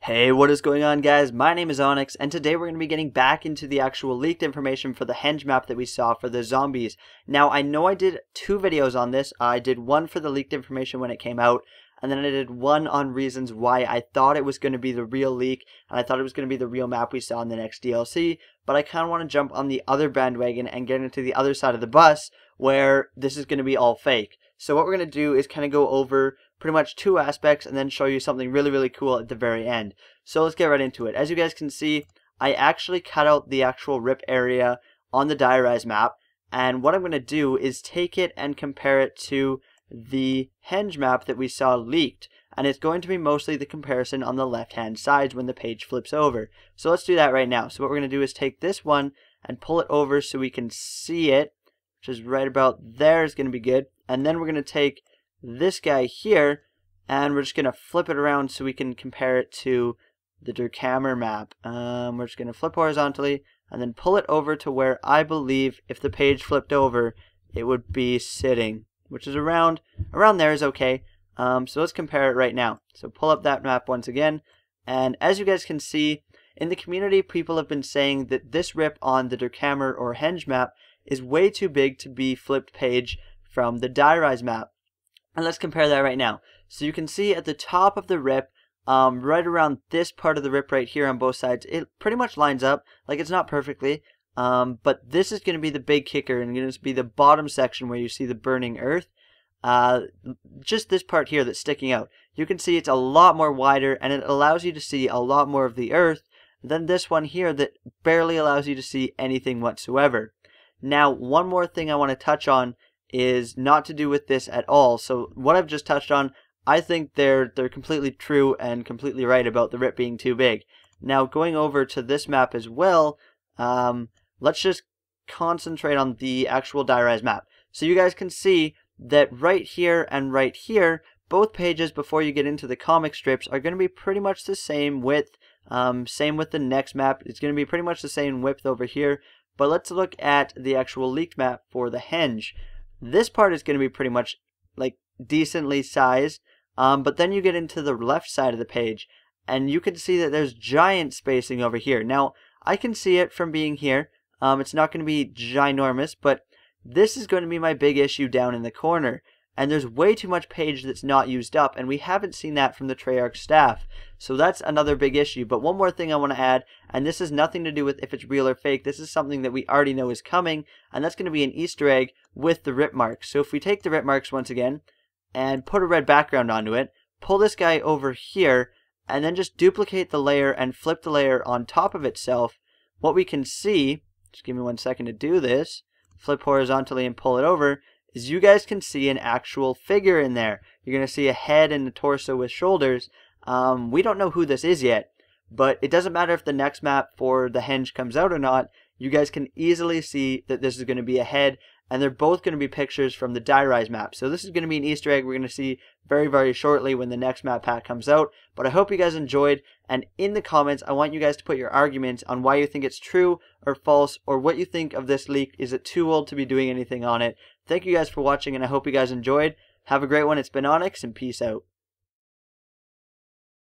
Hey, what is going on, guys? My name is Awniks, and today we're going to be getting back into the actual leaked information for the Henge map that we saw for the zombies. Now, I know I did 2 videos on this. I did one for the leaked information when it came out, and then I did one on reasons why I thought it was going to be the real leak, and I thought it was going to be the real map we saw in the next DLC, but I kind of want to jump on the other bandwagon and get into the other side of the bus, where this is going to be all fake. So what we're going to do is kind of go over pretty much 2 aspects and then show you something really cool at the very end. So let's get right into it. As you guys can see, I actually cut out the actual rip area on the diorize map, and what I'm going to do is take it and compare it to the Henge map that we saw leaked, and it's going to be mostly the comparison on the left hand side when the page flips over. So let's do that right now. So what we're going to do is take this one and pull it over so we can see it, which is right about there is going to be good, and then we're going to take this guy here and we're just going to flip it around so we can compare it to the Durkhammer map. We're just going to flip horizontally and then pull it over to where I believe if the page flipped over it would be sitting, which is around there is okay. So let's compare it right now. So pull up that map once again, and as you guys can see, in the community people have been saying that this rip on the Durkhammer or Henge map is way too big to be flipped page from the diorize map. And let's compare that right now. So you can see at the top of the rip, right around this part of the rip right here on both sides, it pretty much lines up. Like, it's not perfectly, but this is going to be the big kicker and going to be the bottom section where you see the burning earth. Just this part here that's sticking out. You can see it's a lot more wider and it allows you to see a lot more of the earth than this one here that barely allows you to see anything whatsoever. Now, one more thing I want to touch on is not to do with this at all. So what I've just touched on, I think they're completely true and completely right about the rip being too big. Now, going over to this map as well, let's just concentrate on the actual diorize map. So you guys can see that right here and right here, both pages before you get into the comic strips are going to be pretty much the same width. Same with the next map. It's going to be pretty much the same width over here. But let's look at the actual leaked map for the Henge. This part is going to be pretty much like decently sized, but then you get into the left side of the page and you can see that there's giant spacing over here. Now, I can see it from being here. It's not going to be ginormous, but this is going to be my big issue down in the corner. And there's way too much page that's not used up, and we haven't seen that from the Treyarch staff. So that's another big issue. But one more thing I want to add, and this has nothing to do with if it's real or fake. This is something that we already know is coming, and that's going to be an Easter egg with the rip marks. So if we take the rip marks once again and put a red background onto it, pull this guy over here, and then just duplicate the layer and flip the layer on top of itself, what we can see, just give me 1 second to do this, flip horizontally and pull it over, is you guys can see an actual figure in there. You're going to see a head and a torso with shoulders. We don't know who this is yet, but it doesn't matter if the next map for the Henge comes out or not. You guys can easily see that this is going to be a head, and they're both going to be pictures from the diorize map. So this is going to be an Easter egg we're going to see very shortly when the next map pack comes out. But I hope you guys enjoyed, and in the comments I want you guys to put your arguments on why you think it's true or false, or what you think of this leak. Is it too old to be doing anything on it? Thank you guys for watching, and I hope you guys enjoyed. Have a great one. It's been Awniks, and peace out.